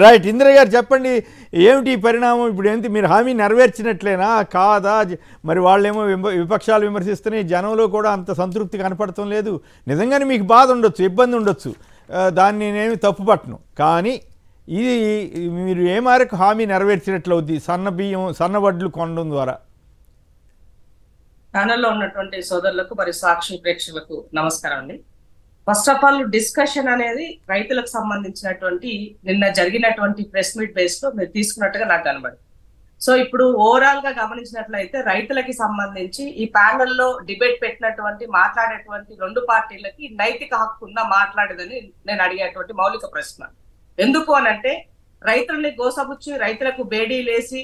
Right. Indira గారు చెప్పండి, ఏమిటి ఈ పరిణామం? ఇప్పుడు ఏంటి, మీరు హామీ నెరవేర్చినట్లేనా కాదా? మరి వాళ్ళేమో విపక్షాలు విమర్శిస్తున్నాయి, జనంలో కూడా అంత సంతృప్తి కనపడటం లేదు. నిజంగానే మీకు బాధ ఉండొచ్చు, ఇబ్బంది ఉండొచ్చు, దాన్ని నేనేమి తప్పు పట్టను. కానీ ఇది మీరు ఏ మేరకు హామీ నెరవేర్చినట్లు అవుద్ది సన్న బియ్యం సన్న వడ్లు కొనడం ద్వారా? ఛానల్లో ఉన్నటువంటి సోదరులకు మరియు సాక్షి ప్రేక్షకులకు నమస్కారం అండి. ఫస్ట్ ఆఫ్ ఆల్, డిస్కషన్ అనేది రైతులకు సంబంధించినటువంటి నిన్న జరిగినటువంటి ప్రెస్ మీట్ బేస్ లో మీరు తీసుకున్నట్టుగా నాకు కనబడింది. సో ఇప్పుడు ఓవరాల్ గా గమనించినట్లయితే రైతులకి సంబంధించి ఈ ప్యానెల్లో డిబేట్ పెట్టినటువంటి మాట్లాడేటువంటి రెండు పార్టీలకి నైతిక హక్కు ఉందా మాట్లాడేదని నేను అడిగేటువంటి మౌలిక ప్రశ్న. ఎందుకు అనంటే, రైతుల్ని గోసబుచ్చి రైతులకు బేడీలేసి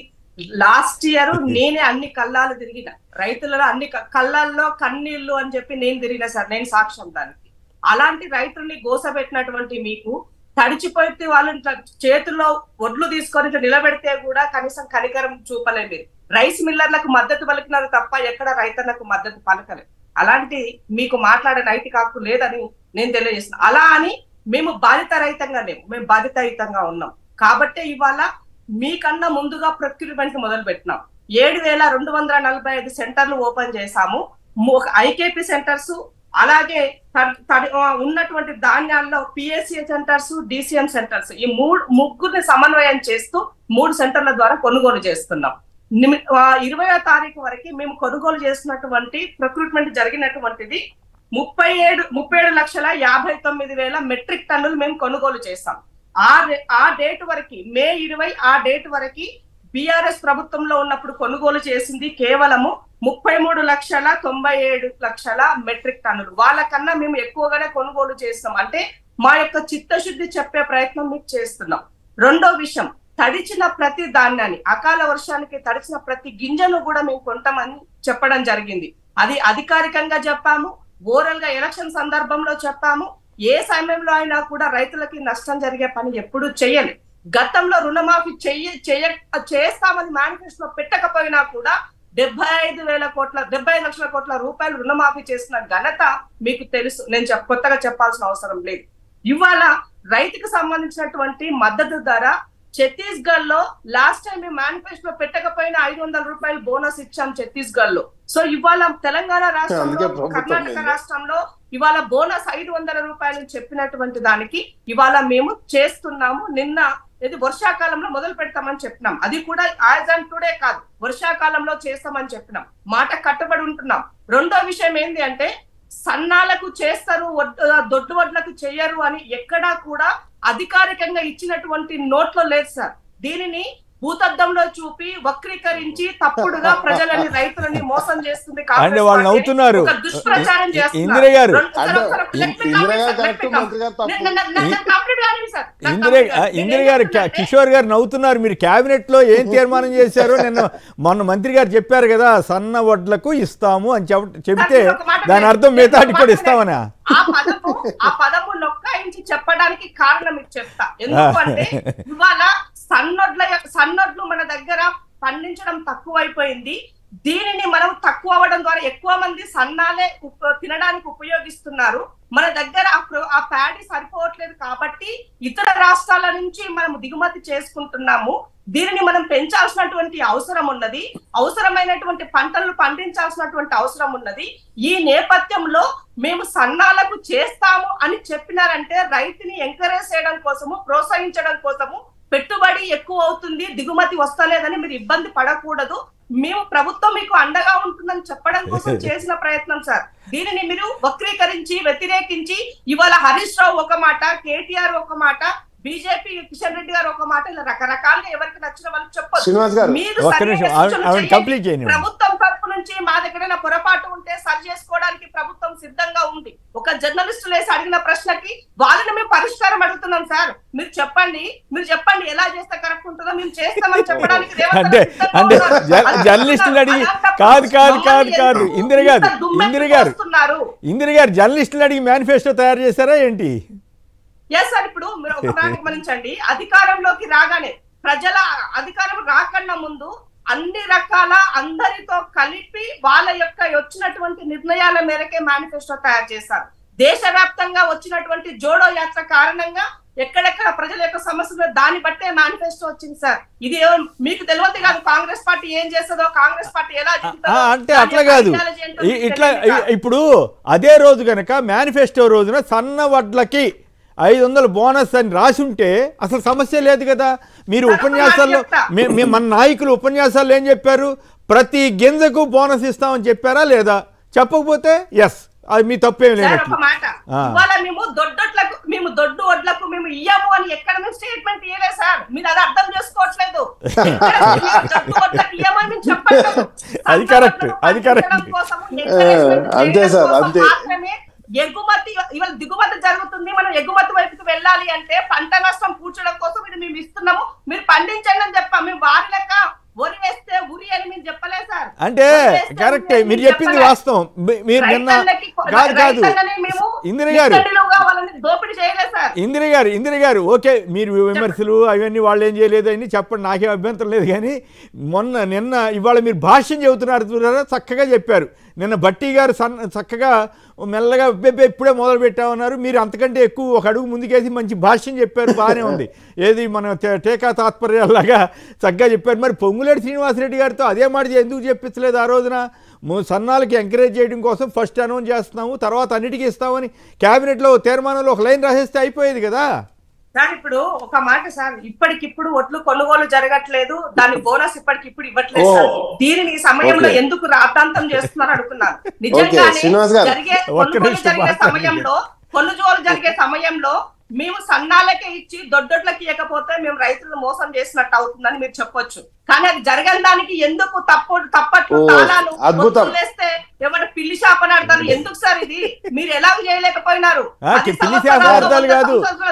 లాస్ట్ ఇయర్ నేనే అన్ని కళ్ళాలు తిరిగిన, రైతులలో అన్ని కళ్ళల్లో కన్నీళ్లు అని చెప్పి నేను తిరిగిన సార్, నేను సాక్ష్యం దానికి. అలాంటి రైతుల్ని గోసబెట్టినటువంటి మీకు తడిచిపోతే వాళ్ళు చేతుల్లో ఒడ్లు తీసుకొని నిలబెడితే కూడా కనీసం కనికరం చూపలేదు. రైస్ మిల్లర్లకు మద్దతు పలికినారు తప్ప ఎక్కడ రైతన్నకు మద్దతు పలకలేదు. అలాంటి మీకు మాట్లాడే నైతిక హక్కు లేదని నేను తెలియజేస్తున్నాను. అలా అని మేము బాధిత రహితంగా లేము, మేము బాధితయుతంగా ఉన్నాం. కాబట్టే ఇవాళ మీకన్నా ముందుగా ప్రొక్యూర్మెంట్ మొదలు పెట్టినాం. 7,245 సెంటర్లు ఓపెన్ చేశాము. ఐకేపీ సెంటర్స్, అలాగే ఉన్నటువంటి ధాన్యాల్లో పిఎస్సి సెంటర్స్, డిసిఎం సెంటర్స్, ఈ ముగ్గురిని సమన్వయం చేస్తూ 3 సెంటర్ల ద్వారా కొనుగోలు చేస్తున్నాం. 20వ తారీఖు వరకు మేము కొనుగోలు చేసినటువంటి ప్రొక్యూర్మెంట్ జరిగినటువంటిది 37,59,000 మెట్రిక్ టన్నులు మేము కొనుగోలు చేస్తాం. ఆ డేట్ వరకు, మే 20 ఆ డేట్ వరకు బిఆర్ఎస్ ప్రభుత్వంలో ఉన్నప్పుడు కొనుగోలు చేసింది కేవలము 33,97,00,000 మెట్రిక్ టన్నులు. వాళ్ళకన్నా మేము ఎక్కువగానే కొనుగోలు చేస్తాం. అంటే మా యొక్క చిత్తశుద్ధి చెప్పే ప్రయత్నం మీకు చేస్తున్నాం. రెండో విషయం, తడిచిన ప్రతి ధాన్యాన్ని, అకాల వర్షానికి తడిచిన ప్రతి గింజను కూడా మేము కొంటామని చెప్పడం జరిగింది. అది అధికారికంగా చెప్పాము, ఓరల్ గా ఎలక్షన్ సందర్భంలో చెప్పాము. ఏ సమయంలో అయినా కూడా రైతులకి నష్టం జరిగే పని ఎప్పుడు చేయలేదు. గతంలో రుణమాఫీ చేస్తామని మేనిఫెస్టోలో పెట్టకపోయినా కూడా 75 లక్షల కోట్ల రూపాయలు రుణమాఫీ చేసిన ఘనత మీకు తెలుసు. నేను కొత్తగా చెప్పాల్సిన అవసరం లేదు. ఇవాళ రైతుకు సంబంధించినటువంటి మద్దతు ధర ఛత్తీస్గఢ్ లో లాస్ట్ టైం మేము మేనిఫెస్టో పెట్టకపోయినా 500 రూపాయలు బోనస్ ఇచ్చాం ఛత్తీస్గఢ్ లో. సో ఇవాళ తెలంగాణ రాష్ట్రంలో, కర్ణాటక రాష్ట్రంలో ఇవాళ బోనస్ 500 రూపాయలు చెప్పినటువంటి దానికి ఇవాళ మేము చేస్తున్నాము. నిన్న ఇది వర్షాకాలంలో మొదలు పెడతామని చెప్పినాం. అది కూడా యాజ్ అండ్ టుడే కాదు, వర్షాకాలంలో చేస్తామని చెప్పినాం. మాట కట్టుబడి ఉంటున్నాం. రెండో విషయం ఏంటి అంటే, సన్నాలకు చేస్తారు, దొడ్డు వడ్లకు చెయ్యరు అని ఎక్కడా కూడా అధికారికంగా ఇచ్చినటువంటి నోట్లో లేదు సార్. దీనిని భూతద్దంలో చూపి వక్రీకరించి తప్పుడుగా ప్రజలని, రైతులని మోసం చేస్తుంది. వాళ్ళు అవుతున్నారు. దుష్ప్రచారం ఇందిర గారు, ఇందిర గారు, కిషోర్ గారు నవ్వుతున్నారు. మీరు కేబినెట్ లో ఏం తీర్మానం చేశారో మొన్న మంత్రి గారు చెప్పారు కదా, సన్న వడ్లకు ఇస్తాము అని చెబితే దాని అర్థం మిగతాటి కూడా ఇస్తామనా? ఆ పదము నొక్కాయించి చెప్పడానికి కారణం మీకు చెప్తా. ఎందుకంటే ఇవాళ సన్నొడ్లు మన దగ్గర పండించడం తక్కువైపోయింది. దీనిని మనం తక్కువ అవ్వడం ద్వారా ఎక్కువ మంది సన్నాలే తినడానికి ఉపయోగిస్తున్నారు. మన దగ్గర ఆ ప్యాడీ సరిపోవట్లేదు కాబట్టి ఇతర రాష్ట్రాల నుంచి మనం దిగుమతి చేసుకుంటున్నాము. దీనిని మనం పెంచాల్సినటువంటి అవసరం ఉన్నది. అవసరమైనటువంటి పంటలను పండించాల్సినటువంటి అవసరం ఉన్నది. ఈ నేపథ్యంలో మేము సన్నాలకు చేస్తాము అని చెప్పినారంటే రైతుని ఎంకరేజ్ చేయడం కోసము, ప్రోత్సహించడం కోసము, పెట్టుబడి ఎక్కువ అవుతుంది, దిగుమతి వస్తలేదని మీరు ఇబ్బంది పడకూడదు, మేము ప్రభుత్వం మీకు అండగా ఉంటుందని చెప్పడం కోసం చేసిన ప్రయత్నం సార్. దీనిని మీరు వక్రీకరించి, వ్యతిరేకించి ఇవాళ హరీష్ రావు ఒక మాట, కేటీఆర్ ఒక మాట, బీజేపీ కిషన్ రెడ్డి గారు ఒక మాట, ఇలా రకరకాలుగా ఎవరికి నచ్చిన వాళ్ళు చెప్పొచ్చు. మీరు ప్రభుత్వం తరపు నుంచి మా దగ్గర పొరపాటు ఉంటే సరి చేసుకోవడానికి ప్రభుత్వం సిద్ధంగా ఉంది. ఒక జర్నలిస్టు లేసి అడిగిన ప్రశ్నకి వాళ్ళని మేము పరిష్కారం అడుగుతున్నాం సార్. మీరు చెప్పండి ఎలా చేస్తే కరెక్ట్ ఉంటుందో మేము చేస్తామని చెప్పడానికి జర్నలిస్టులు అడిగి కాదు ఇందిర గారు జర్నలిస్టులు అడిగి మేనిఫెస్టో తయారు చేశారా ఏంటి? Yes sir. ఇప్పుడు మీరు ఒక గమనించండి, అధికారంలోకి రాగానే, ప్రజల అధికారం రాకన్నా ముందు అన్ని రకాల అందరితో కలిపి వాళ్ళ యొక్క వచ్చినటువంటి నిర్ణయాల మేరకే మేనిఫెస్టో తయారు చేశారు. దేశవ్యాప్తంగా వచ్చినటువంటి జోడో యాత్ర కారణంగా ఎక్కడెక్కడ ప్రజల యొక్క సమస్యలు దాన్ని బట్టే మేనిఫెస్టో వచ్చింది సార్. ఇది మీకు తెలియదు కాదు కాంగ్రెస్ పార్టీ ఏం చేస్తుందో, కాంగ్రెస్ పార్టీ ఎలా అంటే అట్లా కాదు. ఇట్లా ఇప్పుడు అదే రోజు కనుక మేనిఫెస్టో రోజున సన్న వడ్లకి 500 బోనస్ అని రాసి ఉంటే అసలు సమస్య లేదు కదా. మీరు ఉపన్యాసాల్లో మన నాయకులు ఉపన్యాసాల్లో ఏం చెప్పారు? ప్రతి గింజకు బోనస్ ఇస్తామని చెప్పారా లేదా? చెప్పకపోతే ఎస్ అది మీ తప్పేం లేదు. మేము దొడ్డు వడ్లకు మేము ఇయ్యము అని ఎక్కడ మేము స్టేట్మెంట్ ఇయ్యలేదు సార్. మీరు అది అర్థం చేసుకోవట్లేదు. అది కరెక్ట్, అది కరెక్ట్. అంతే సార్, అంతే. ఎగుమతి ఇవాళ దిగుమతి జరుగుతుంది, మనం ఎగుమతి వైపుకి వెళ్ళాలి అంటే పంట నష్టం పూడ్చడం కోసం ఇది మేము ఇస్తున్నాము, మీరు పండించండి అని చెప్పాం. మేము వారి లెక్క వరి వేస్తే ఉరి అని మీరు చెప్పలేదు సార్. అంటే కరెక్ట్, మీరు చెప్పింది వాస్తవం. మీరు నిన్న కాదు కాదు ఇందిర గారు, ఇందిర గారు ఓకే, మీరు విమర్శలు అవన్నీ వాళ్ళు ఏం చేయలేదు అని చెప్పండి, నాకేం అభ్యంతరం లేదు. కానీ నిన్న ఇవాళ మీరు భాష్యం చెబుతున్నారు, చక్కగా చెప్పారు. నిన్న భట్టి గారు చక్కగా మెల్లగా ఇప్పుడే మొదలు పెట్టామన్నారు. మీరు అంతకంటే ఎక్కువ ఒక అడుగు ముందుకేసి మంచి భాష్యం చెప్పారు, బాగానే ఉంది. ఏది మన టీకా తాత్పర్యాలాగా చక్కగా చెప్పారు. మరి పొంగులేటి శ్రీనివాసరెడ్డి గారితో అదే మాట ఎందుకు చెప్పించలేదు ఆ రోజున? సన్నాలకి ఎంకరేజ్ చేయడం కోసం ఫస్ట్ అనౌన్స్ చేస్తున్నాము, తర్వాత అన్నిటికీ ఇస్తామని క్యాబినెట్లో తీర్మానంలో ఒక లైన్ రాసేస్తే అయిపోయేది కదా సార్. ఇప్పుడు ఒక మాట సార్, ఇప్పటికిప్పుడు ఒట్లు కొనుగోలు జరగట్లేదు, దాని బోనస్ ఇప్పటికిప్పుడు ఇవ్వట్లేదు సార్. దీనిని ఈ సమయంలో ఎందుకు రాద్ధాంతం చేస్తున్నారు అనుకున్నాను. నిజంగానే జరిగే కొనుగోలు జరిగే సమయంలో మేము సన్నాలకే ఇచ్చి దొడ్డొడ్లకి ఇవ్వకపోతే మేము రైతులను మోసం చేసినట్టు అవుతుందని మీరు చెప్పొచ్చు. కానీ అది జరగని దానికి ఎందుకు తప్పట్లు తాళాలు వదిలేస్తే ఏమంటే పిల్లి శాపన అర్థాలు ఎందుకు సార్? ఇది మీరు ఎలా చేయలేకపోయినారు?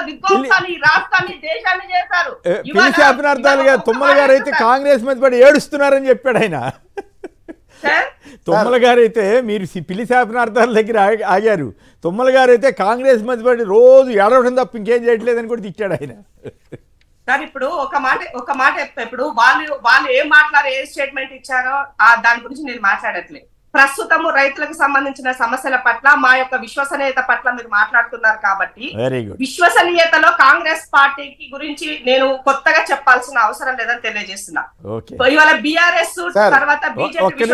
విధ్వంసాన్ని రాష్ట్రాన్ని దేశాన్ని చేశారు. పిల్లి శాపనార్థాలు కాదు. తుమ్మల గారు అయితే కాంగ్రెస్ మీద పడి ఏడుస్తున్నారని చెప్పాడు ఆయన. తుమ్మల గారు అయితే మీరు పిల్లి శాపనార్థాల దగ్గర ఆగారు, తుమ్మల గారు అయితే కాంగ్రెస్ మధ్య పడి రోజు ఏడవడం తప్ప ఇంకేం చేయట్లేదని కూడా తిట్టాడు ఆయన. సార్ ఇప్పుడు ఒక మాట ఇప్పుడు వాళ్ళు ఏం మాట్లాడారు, ఏ స్టేట్మెంట్ ఇచ్చారో దాని గురించి నేను మాట్లాడట్లేదు. ప్రస్తుతము రైతులకు సంబంధించిన సమస్యల పట్ల మా యొక్క విశ్వసనీయత పట్ల మీరు మాట్లాడుతున్నారు కాబట్టి విశ్వసనీయతలో కాంగ్రెస్ పార్టీకి గురించి నేను కొత్తగా చెప్పాల్సిన అవసరం లేదని తెలియజేస్తున్నా. ఇవాళ బీఆర్ఎస్ తర్వాత బీజేపీ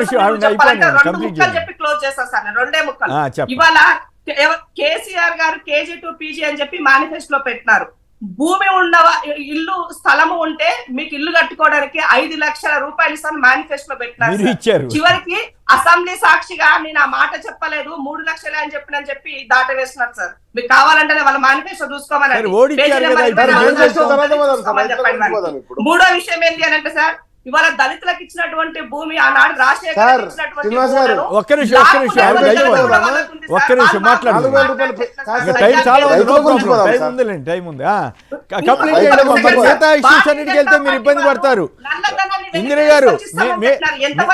చెప్పాలంటే 2 ముక్కలు చెప్పి క్లోజ్ చేస్తాను సార్, 2 ముక్కలు. ఇవాళ కేసీఆర్ గారు KG to PG అని చెప్పి మేనిఫెస్టోలో పెట్టినారు. భూమి ఉన్న ఇల్లు స్థలము ఉంటే మీకు ఇల్లు కట్టుకోవడానికి 5 లక్షల రూపాయలు ఇస్తాను మేనిఫెస్టోలో పెట్టినారు. చివరికి అసెంబ్లీ సాక్షిగా నేను ఆ మాట చెప్పలేదు, 3 లక్షలే అని చెప్పి దాట వేస్తున్నారు సార్. మీకు కావాలంటే వాళ్ళ మేనిఫెస్టో చూసుకోమని. మూడో విషయం ఏంటి అని అంటే సార్, ఇవాళ దళితులకు ఇచ్చినటువంటి భూమి ఆనాడు రాజశేఖర్ ఇచ్చినటువంటి ఒక్క నిమిషం మాట్లాడు. టైం ఉంది. మిగతా ఇష్యూస్ అన్నిటికి వెళ్తే మీరు ఇబ్బంది పడతారు. ఇందిర గారు,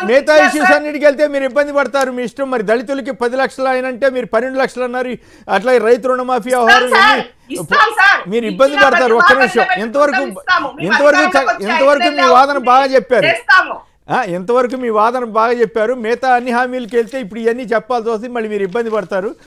మిగతా ఇష్యూస్ అన్నిటికి వెళ్తే మీరు ఇబ్బంది పడతారు, మీ ఇష్టం. మరి దళితులకి 10 లక్షలు అయినంటే మీరు 12 లక్షలు అన్నారు. అట్లా రైతు రుణమాఫీ వ్యవహారం మీరు ఇబ్బంది పడతారు. ఒక్క నిమిషం, ఎంతవరకు మీ వాదన బాగా చెప్పారు, ఎంతవరకు మీ వాదన బాగా చెప్పారు. మిగతా అన్ని హామీలకి వెళ్తే ఇప్పుడు ఇవన్నీ చెప్పాల్సి వస్తుంది, మళ్ళీ మీరు ఇబ్బంది పడతారు.